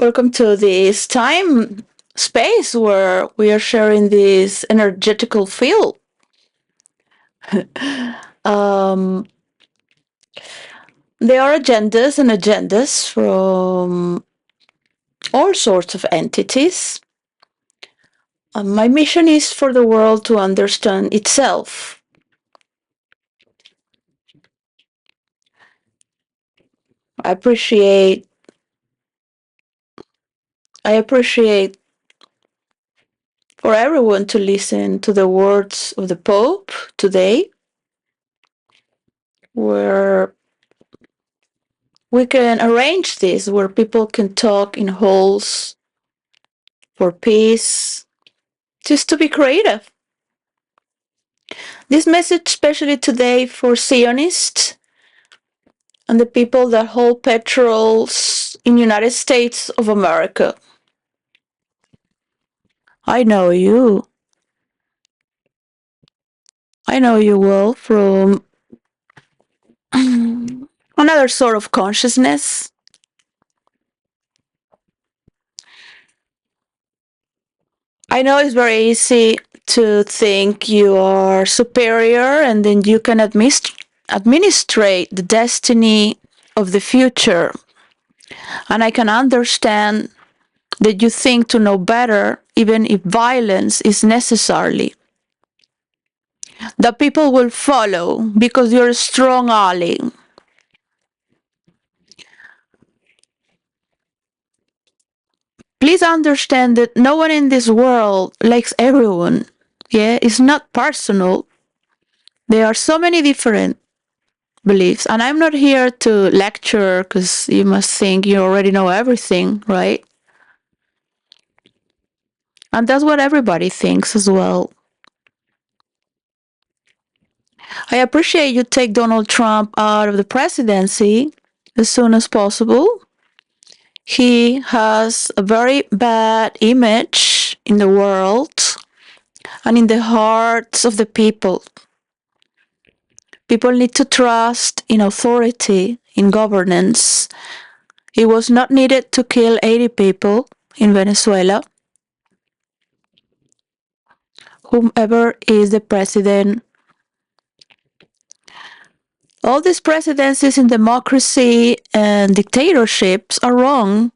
Welcome to this time space where we are sharing this energetical field. um, there are agendas from all sorts of entities. My mission is for the world to understand itself. I appreciate for everyone to listen to the words of the Pope today, where we can arrange this, where people can talk in halls for peace, just to be creative. This message, especially today, for Zionists and the people that hold patrols in United States of America. I know you. I know you well from another sort of consciousness. I know it's very easy to think you are superior and then you can administrate the destiny of the future. And I can understand that you think to know better, even if violence is necessary. That people will follow because you're a strong ally. Please understand that no one in this world likes everyone. Yeah, it's not personal. There are so many different beliefs, and I'm not here to lecture because you must think you already know everything, right? And that's what everybody thinks as well. I appreciate you take Donald Trump out of the presidency as soon as possible. He has a very bad image in the world and in the hearts of the people. People need to trust in authority, in governance. It was not needed to kill 80 people in Venezuela. Whomever is the president, all these presidencies in democracy and dictatorships are wrong.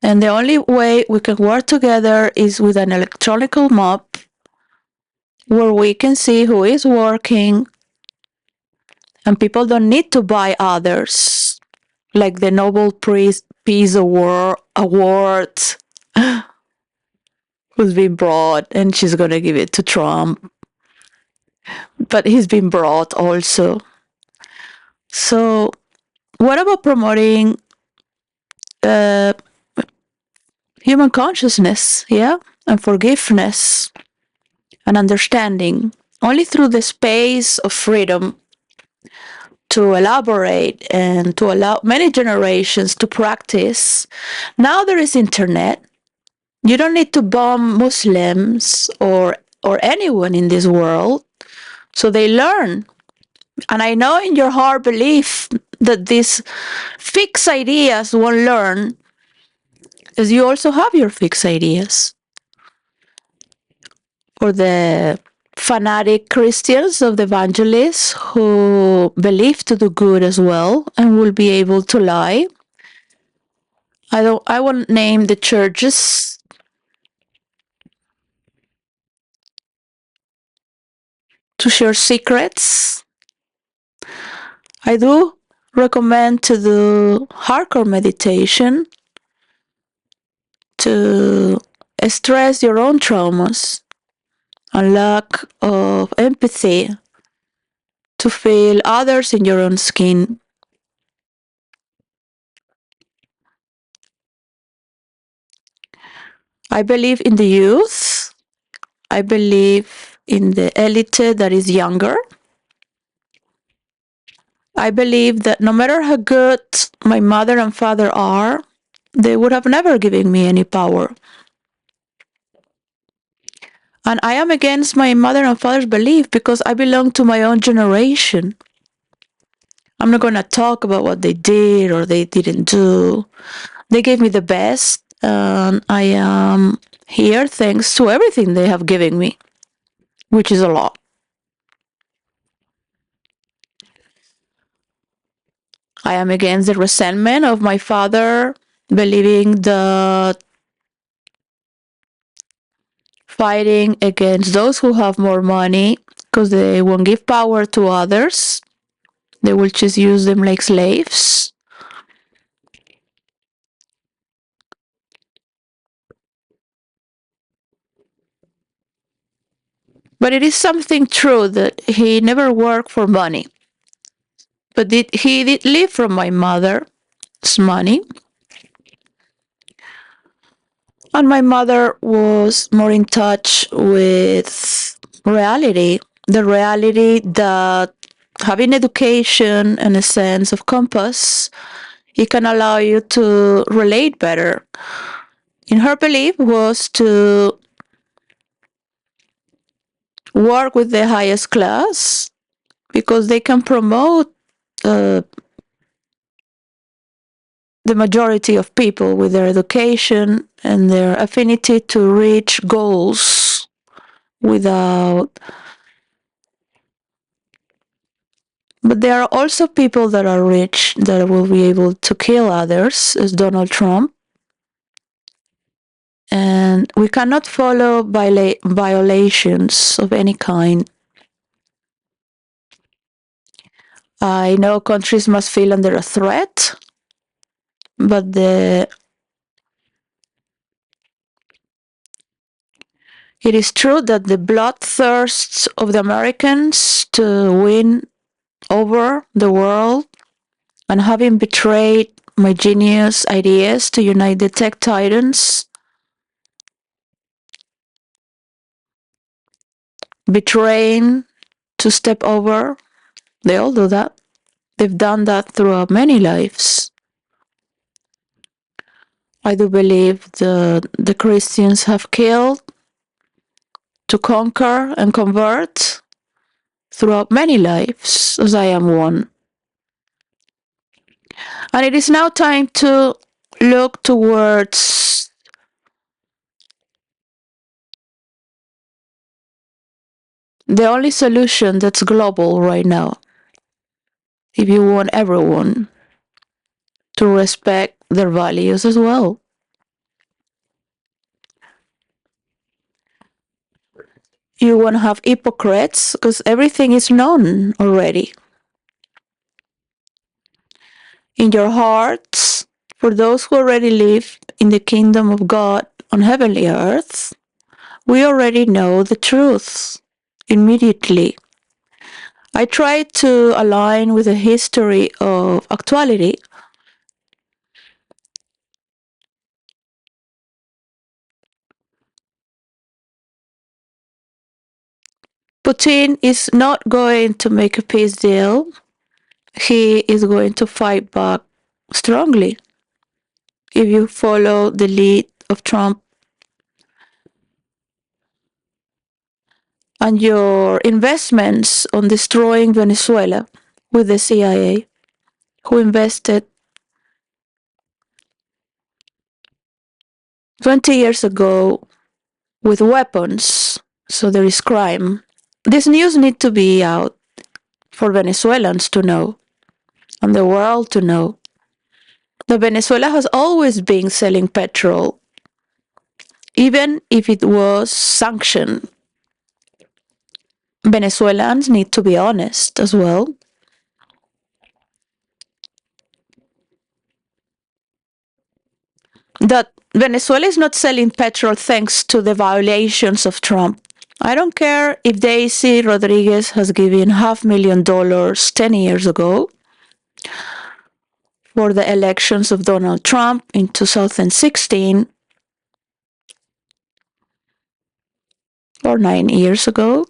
And the only way we can work together is with an electronic map where we can see who is working, and people don't need to buy others, like the Nobel Peace Award who's been brought, and she's going to give it to Trump. But he's been brought also. So what about promoting human consciousness, yeah, and forgiveness and understanding? Only through the space of freedom to elaborate and to allow many generations to practice. Now there is internet. You don't need to bomb Muslims or anyone in this world, so they learn. And I know in your heart belief that these fixed ideas won't learn, as you also have your fixed ideas. Or the fanatic Christians of the evangelists who believe to do good as well and will be able to lie. I won't name the churches to share secrets. I do recommend to do hardcore meditation to stress your own traumas and lack of empathy to feel others in your own skin. I believe in the youth. I believe in the elite that is younger. I believe that no matter how good my mother and father are, they would have never given me any power. And I am against my mother and father's belief because I belong to my own generation. I'm not going to talk about what they did or they didn't do. They gave me the best, and I am here thanks to everything they have given me, which is a lot. I am against the resentment of my father, believing that fighting against those who have more money because they won't give power to others. They will just use them like slaves. But it is something true that he never worked for money. But he did live from my mother's money. And my mother was more in touch with reality, the reality that having education and a sense of compass, it can allow you to relate better. In her belief was to work with the highest class because they can promote uh, the majority of people with their education and their affinity to reach goals without. But there are also people that are rich that will be able to kill others, as Donald Trump. And we cannot follow violations of any kind. I know countries must feel under a threat, but it is true that the bloodthirst of the Americans to win over the world and having betrayed my genius ideas to unite the tech titans, betraying to step over, they all do that. They've done that throughout many lives. I do believe the Christians have killed to conquer and convert throughout many lives, as I am one. And it is now time to look towards the only solution that's global right now. If you want everyone to respect their values as well. You won't have hypocrites because everything is known already. In your hearts, for those who already live in the kingdom of God on heavenly earth, we already know the truth immediately. I try to align with the history of actuality. Putin is not going to make a peace deal. He is going to fight back strongly. If you follow the lead of Trump and your investments on destroying Venezuela with the CIA, who invested 20 years ago with weapons, so there is crime. This news needs to be out for Venezuelans to know and the world to know that Venezuela has always been selling petrol, even if it was sanctioned. Venezuelans need to be honest as well. That Venezuela is not selling petrol thanks to the violations of Trump. I don't care if Daisy Rodriguez has given $500,000 10 years ago for the elections of Donald Trump in 2016 or 9 years ago.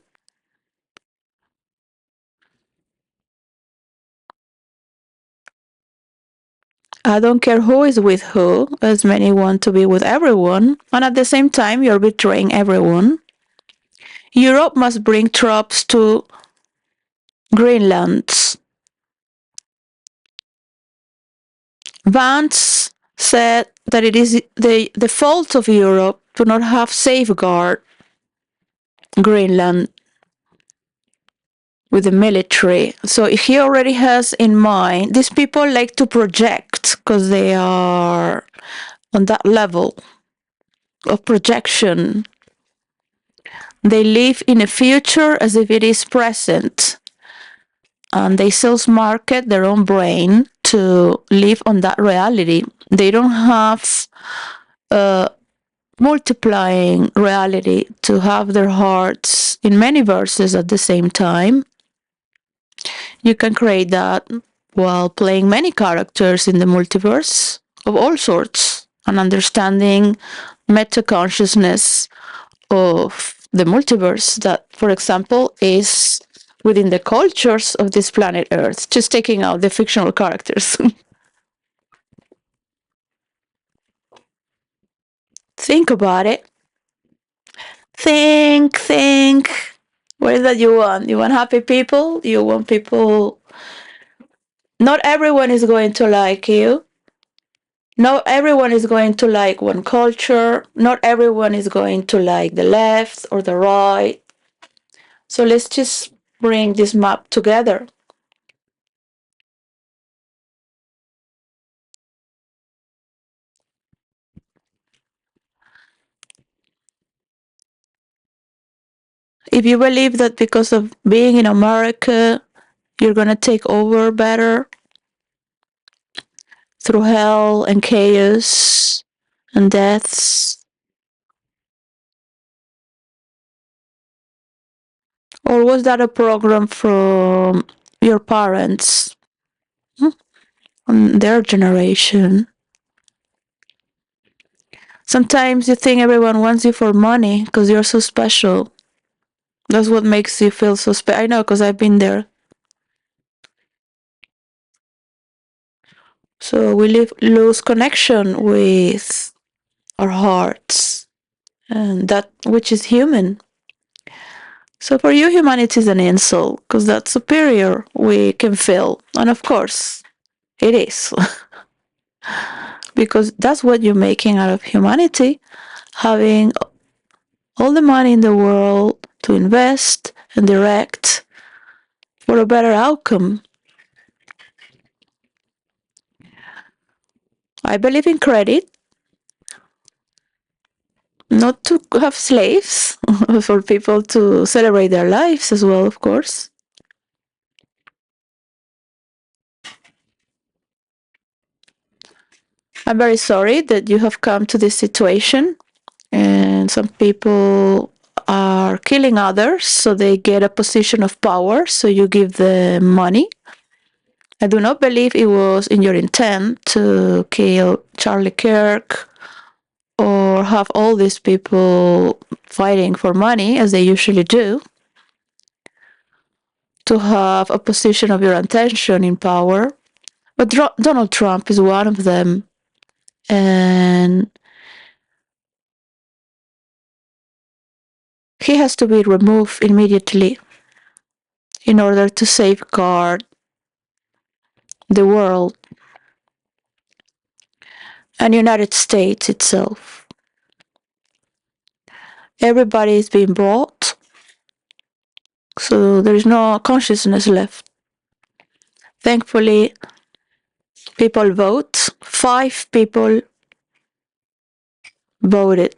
I don't care who is with who, as many want to be with everyone, and at the same time, you're betraying everyone. Europe must bring troops to Greenland. Vance said that it is the fault of Europe to not have safeguard Greenland with the military. So he already has in mind, these people like to project because they are on that level of projection. They live in a future as if it is present. And they sales market their own brain to live on that reality. They don't have a multiplying reality to have their hearts in many verses at the same time. You can create that while playing many characters in the multiverse of all sorts and understanding meta consciousness of the multiverse that, for example, is within the cultures of this planet Earth, just taking out the fictional characters. Think about it. Think. What is that you want? You want happy people? You want people. Not everyone is going to like you. Not everyone is going to like one culture. Not everyone is going to like the left or the right. So let's just bring this map together. If you believe that because of being in America, you're going to take over better through hell and chaos and deaths, or was that a program from your parents, on their generation? Sometimes you think everyone wants you for money because you're so special. That's what makes you feel so special. I know, because I've been there. So we lose connection with our hearts and that which is human. So for you, humanity is an insult because that's superior we can feel. And of course, it is. Because that's what you're making out of humanity, having all the money in the world to invest and direct for a better outcome. I believe in credit, not to have slaves, for people to celebrate their lives as well, of course. I'm very sorry that you have come to this situation, and some people are killing others so they get a position of power, so you give them money. I do not believe it was in your intent to kill Charlie Kirk or have all these people fighting for money, as they usually do, to have a position of your attention in power. But Donald Trump is one of them, and he has to be removed immediately in order to safeguard the world and United States itself. Everybody is being brought, so there is no consciousness left. Thankfully, people vote. 5 people voted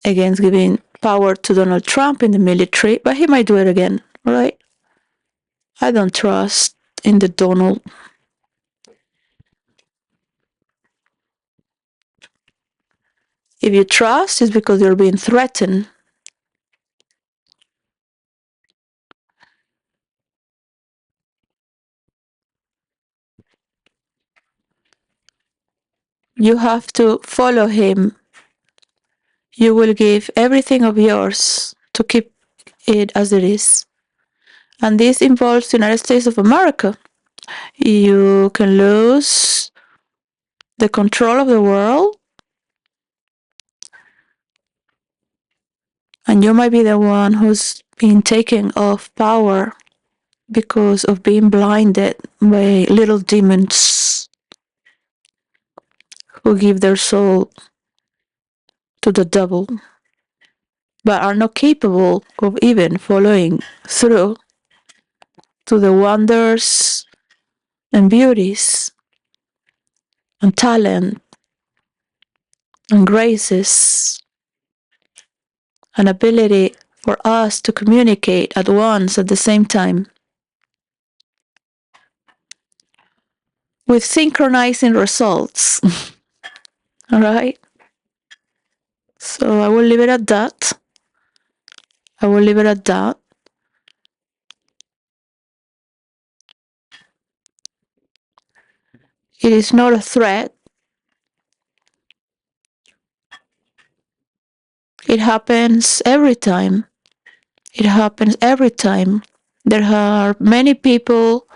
against giving power to Donald Trump in the military, but he might do it again, right? I don't trust in the Donald. If you trust, it's because you're being threatened. You have to follow him. You will give everything of yours to keep it as it is. And this involves the United States of America. You can lose the control of the world, and you might be the one who's been taken off power because of being blinded by little demons. who give their soul to the devil, but are not capable of even following through to the wonders and beauties and talent and graces and ability for us to communicate at once at the same time with synchronizing results. All right? So I will leave it at that. I will leave it at that. It is not a threat. It happens every time. It happens every time. There are many people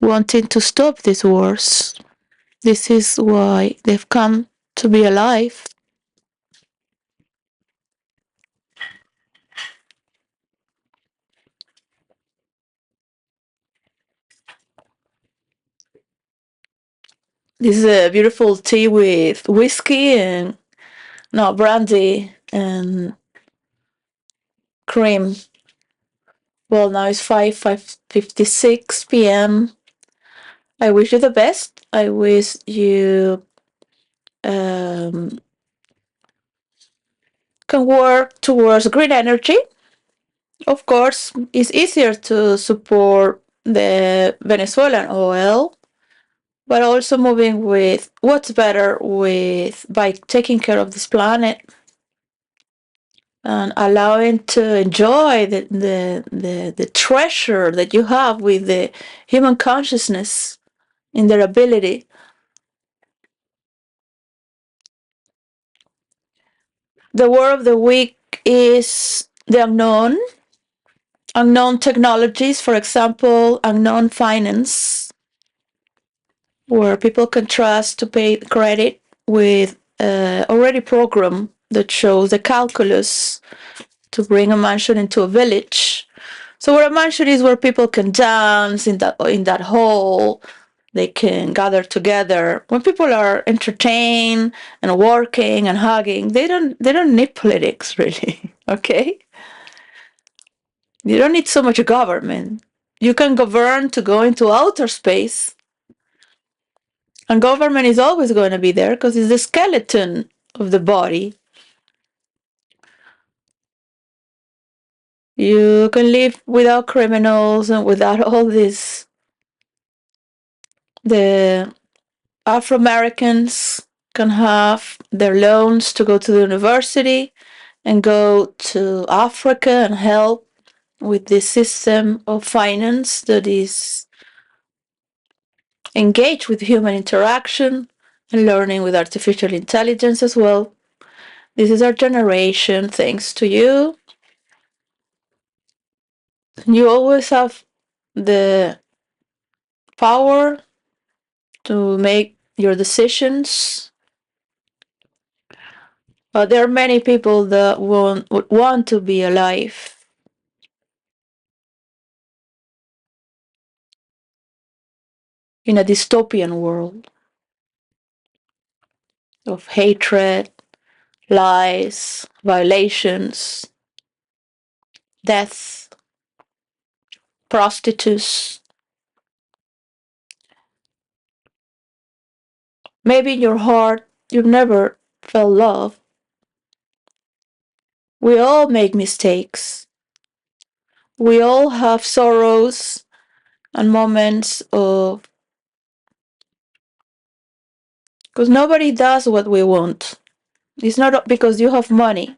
wanting to stop these wars. This is why they've come to be alive. This is a beautiful tea with whiskey and no brandy and cream. Well, now it's 5:56 p.m. I wish you the best. I wish you can work towards green energy. Of course, it's easier to support the Venezuelan oil, but also moving with what's better with by taking care of this planet and allowing to enjoy the treasure that you have with the human consciousness in their ability. The word of the week is the unknown technologies, for example, unknown finance, where people can trust to pay credit with already program that shows the calculus to bring a mansion into a village. So where a mansion is where people can dance in that hall, they can gather together. When people are entertained and working and hugging, they don't need politics really. Okay? You don't need so much government. You can govern to go into outer space. And government is always going to be there because it's the skeleton of the body. You can live without criminals and without all this. The Afro Americans can have their loans to go to the university and go to Africa and help with this system of finance that is engaged with human interaction and learning with artificial intelligence as well. This is our generation, thanks to you. You always have the power to make your decisions. But there are many people that would want to be alive in a dystopian world of hatred, lies, violations, death, prostitutes. Maybe in your heart you've never felt love. We all make mistakes. We all have sorrows and moments of. Because nobody does what we want. It's not because you have money.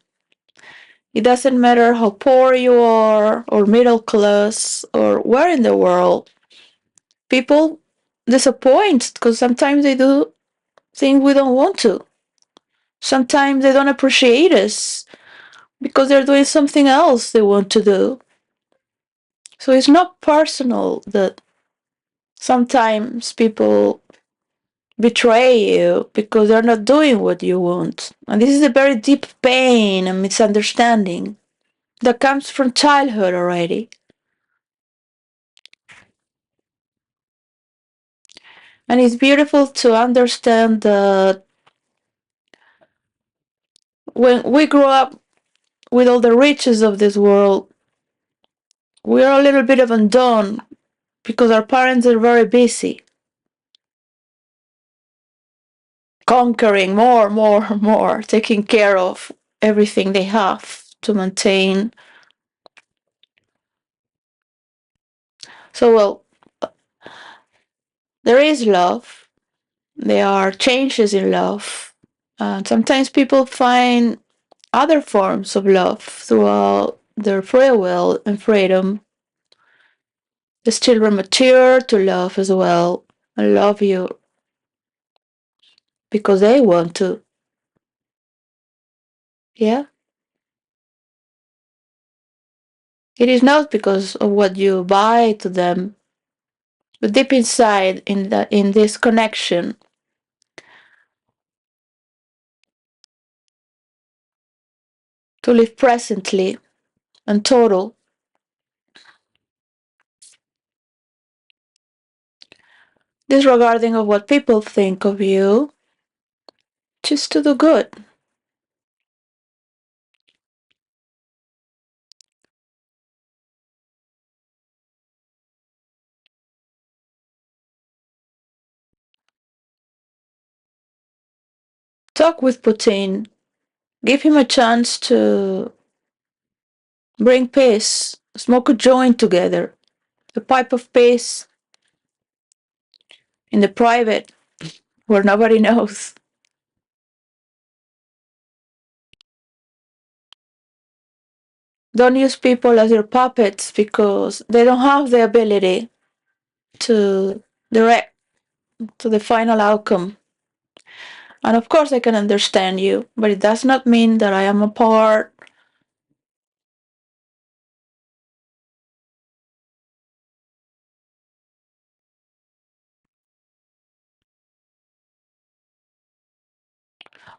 It doesn't matter how poor you are, or middle class, or where in the world. People disappoint because sometimes they do things we don't want to. Sometimes they don't appreciate us because they're doing something else they want to do. So it's not personal that sometimes people betray you because they're not doing what you want. And this is a very deep pain and misunderstanding that comes from childhood already. And it's beautiful to understand that when we grow up with all the riches of this world, we are a little bit of undone because our parents are very busy conquering more, more, more, taking care of everything they have to maintain. So, well, there is love. There are changes in love. And sometimes people find other forms of love throughout their free will and freedom. As children mature to love as well and love you because they want to. Yeah? It is not because of what you buy to them, but deep inside in this connection to live presently and total, disregarding of what people think of you, just to do good. Talk with Putin. Give him a chance to bring peace. Smoke a joint together. A pipe of peace in the private where nobody knows. Don't use people as your puppets because they don't have the ability to direct to the final outcome. And of course, I can understand you, but it does not mean that I am a part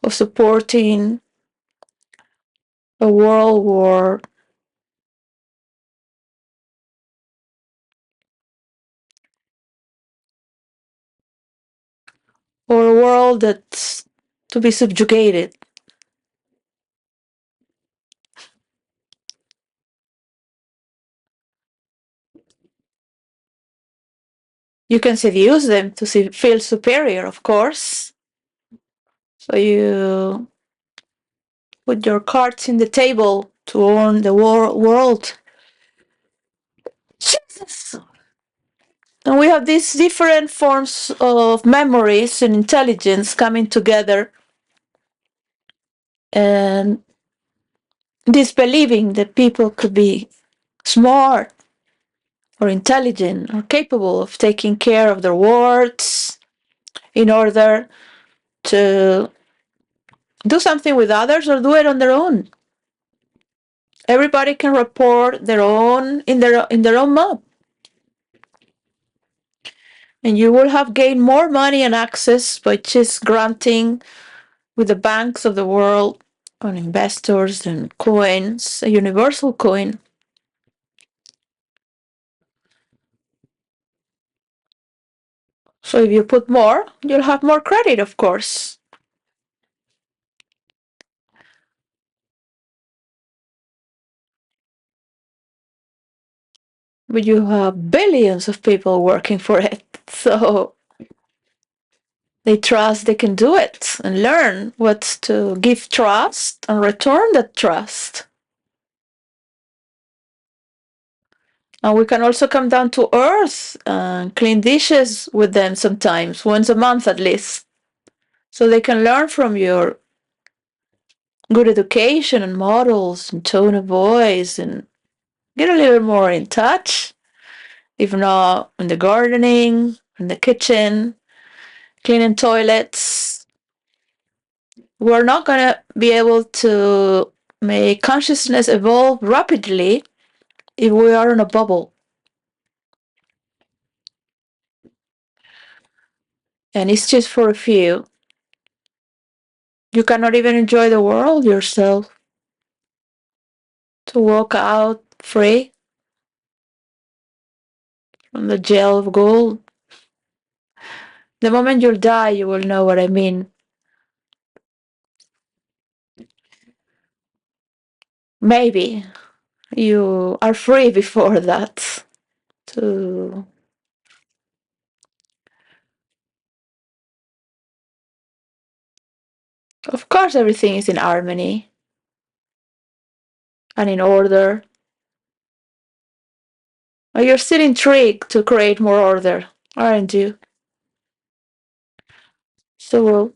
of supporting a world war or a world that's to be subjugated. You can seduce them to feel superior, of course. So you put your cards in the table to own the world. Jesus! And we have these different forms of memories and intelligence coming together and disbelieving that people could be smart or intelligent or capable of taking care of their words in order to do something with others or do it on their own. Everybody can report their own in their own map. And you will have gained more money and access by just granting with the banks of the world on investors and coins, a universal coin. So if you put more, you'll have more credit, of course. But you have billions of people working for it. So they trust they can do it and learn what's to give trust and return that trust. And we can also come down to earth and clean dishes with them sometimes, once a month at least. So they can learn from your good education and models and tone of voice and get a little more in touch. If not in the gardening, in the kitchen, cleaning toilets, we're not going to be able to make consciousness evolve rapidly if we are in a bubble. And it's just for a few. You cannot even enjoy the world yourself. To walk out free from the jail of gold. The moment you'll die, you will know what I mean. Maybe you are free before that to. Of course, everything is in harmony and in order. But you're still intrigued to create more order, aren't you? So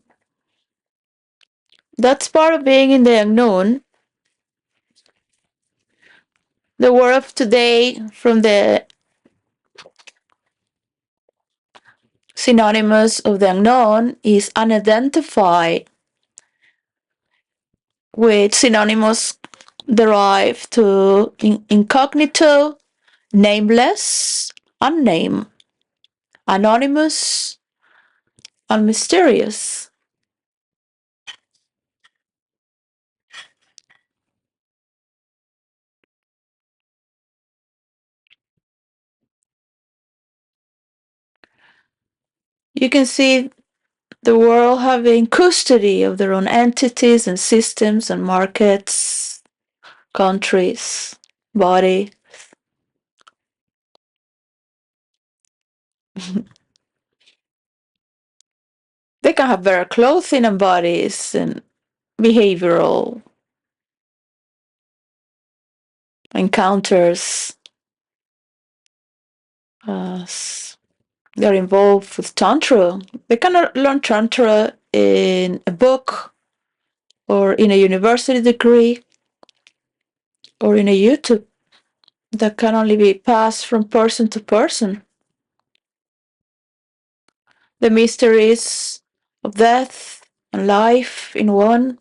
that's part of being in the unknown. The word of today from the synonymous of the unknown is unidentified, which synonymous derive to incognito, nameless, unnamed, anonymous, and mysterious. You can see the world having custody of their own entities and systems and markets, countries, body. They can have better clothing and bodies and behavioral encounters. They're involved with Tantra. They cannot learn Tantra in a book or in a university degree or in a YouTube. That can only be passed from person to person. The mysteries of death and life in one,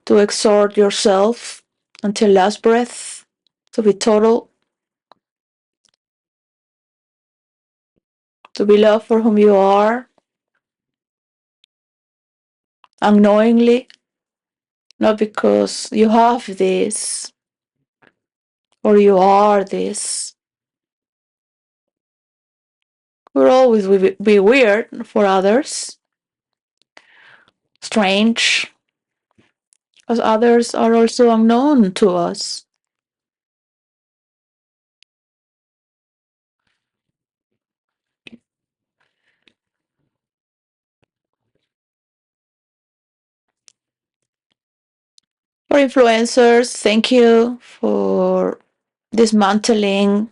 to exhort yourself until last breath, to be total, to be loved for whom you are, unknowingly, not because you have this or you are this. We'll always be weird for others, strange, as others are also unknown to us. For influencers, thank you for dismantling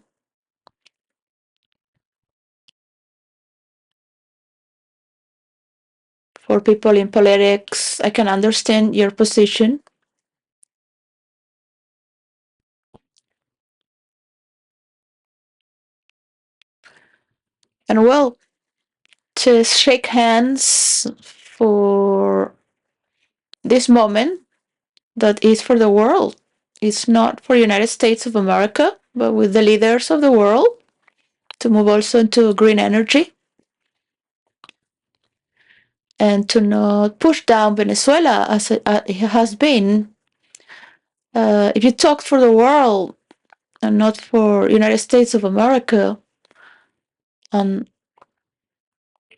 for people in politics. I can understand your position. And well, just shake hands for this moment that is for the world. It's not for United States of America, but with the leaders of the world to move also into green energy and to not push down Venezuela as it has been. If you talk for the world and not for United States of America, and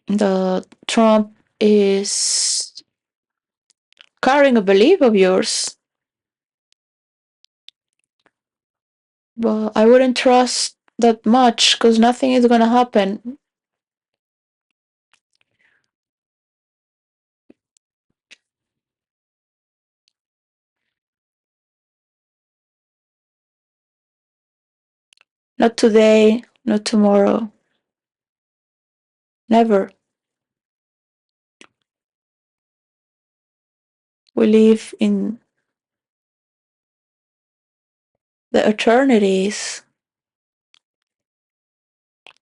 the Trump is carrying a belief of yours, but I wouldn't trust that much because nothing is gonna happen. Not today, not tomorrow, never. We live in the eternities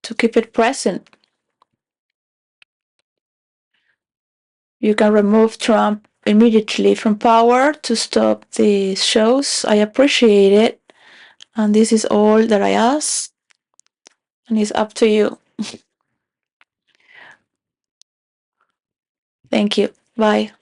to keep it present. You can remove Trump immediately from power to stop these shows. I appreciate it. And this is all that I ask. And it's up to you. Thank you. Bye.